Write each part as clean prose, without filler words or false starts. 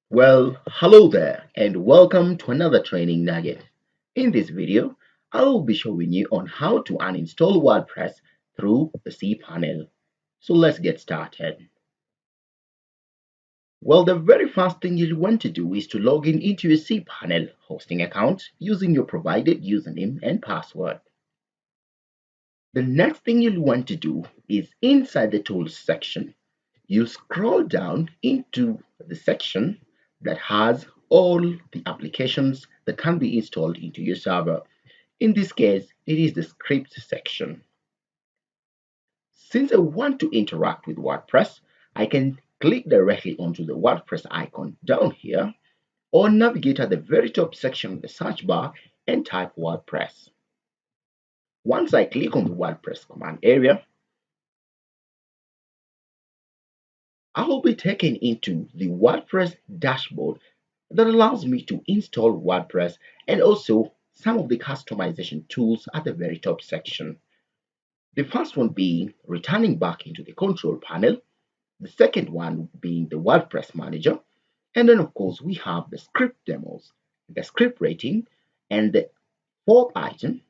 Well, hello there and welcome to another training nugget. In this video, I will be showing you on how to uninstall WordPress through the cPanel. So let's get started. Well, the very first thing you'll want to do is to log in into your cPanel hosting account using your provided username and password. The next thing you'll want to do is inside the tools section, you scroll down into the section that has all the applications that can be installed into your server. In this case, it is the script section. Since I want to interact with WordPress, I can click directly onto the WordPress icon down here or navigate at the very top section of the search bar and type WordPress. Once I click on the WordPress command area, I will be taken into the WordPress dashboard that allows me to install WordPress and also some of the customization tools at the very top section. The first one being returning back into the control panel, the second one being the WordPress manager, and then of course we have the script demos, the script rating, and the fourth item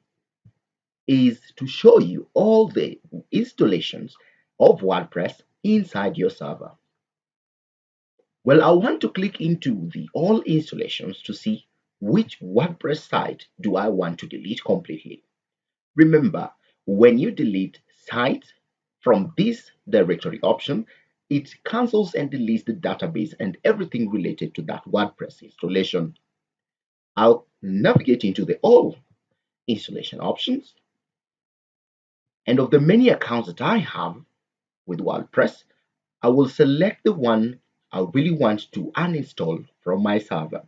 is to show you all the installations of WordPress inside your server. Well, I want to click into the all installations to see which WordPress site do I want to delete completely. Remember, when you delete sites from this directory option, it cancels and deletes the database and everything related to that WordPress installation. I'll navigate into the all installation options, and of the many accounts that I have with WordPress, I will select the one I really want to uninstall from my server.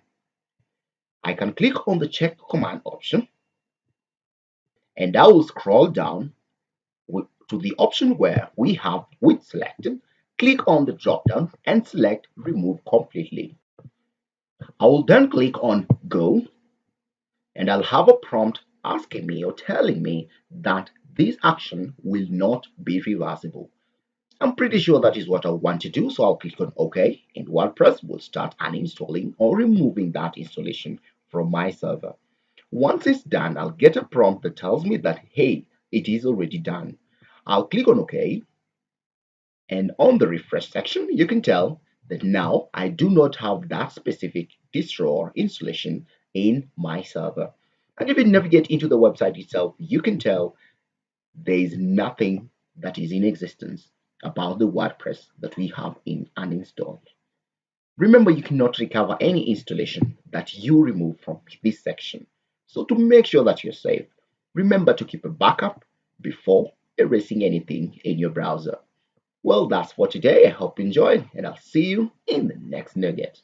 I can click on the check command option and I will scroll down to the option where we have with selected. Click on the drop down and select remove completely. I will then click on go and I'll have a prompt asking me or telling me that this action will not be reversible. I'm pretty sure that is what I want to do, so I'll click on OK, and WordPress will start uninstalling or removing that installation from my server. Once it's done, I'll get a prompt that tells me that, hey, it is already done. I'll click on OK, and on the refresh section, you can tell that now I do not have that specific distro or installation in my server. And if you navigate into the website itself, you can tell there is nothing that is in existence about the WordPress that we have in uninstalled. Remember, you cannot recover any installation that you remove from this section. So to make sure that you're safe, remember to keep a backup before erasing anything in your browser. Well, that's for today. I hope you enjoyed, and I'll see you in the next nugget.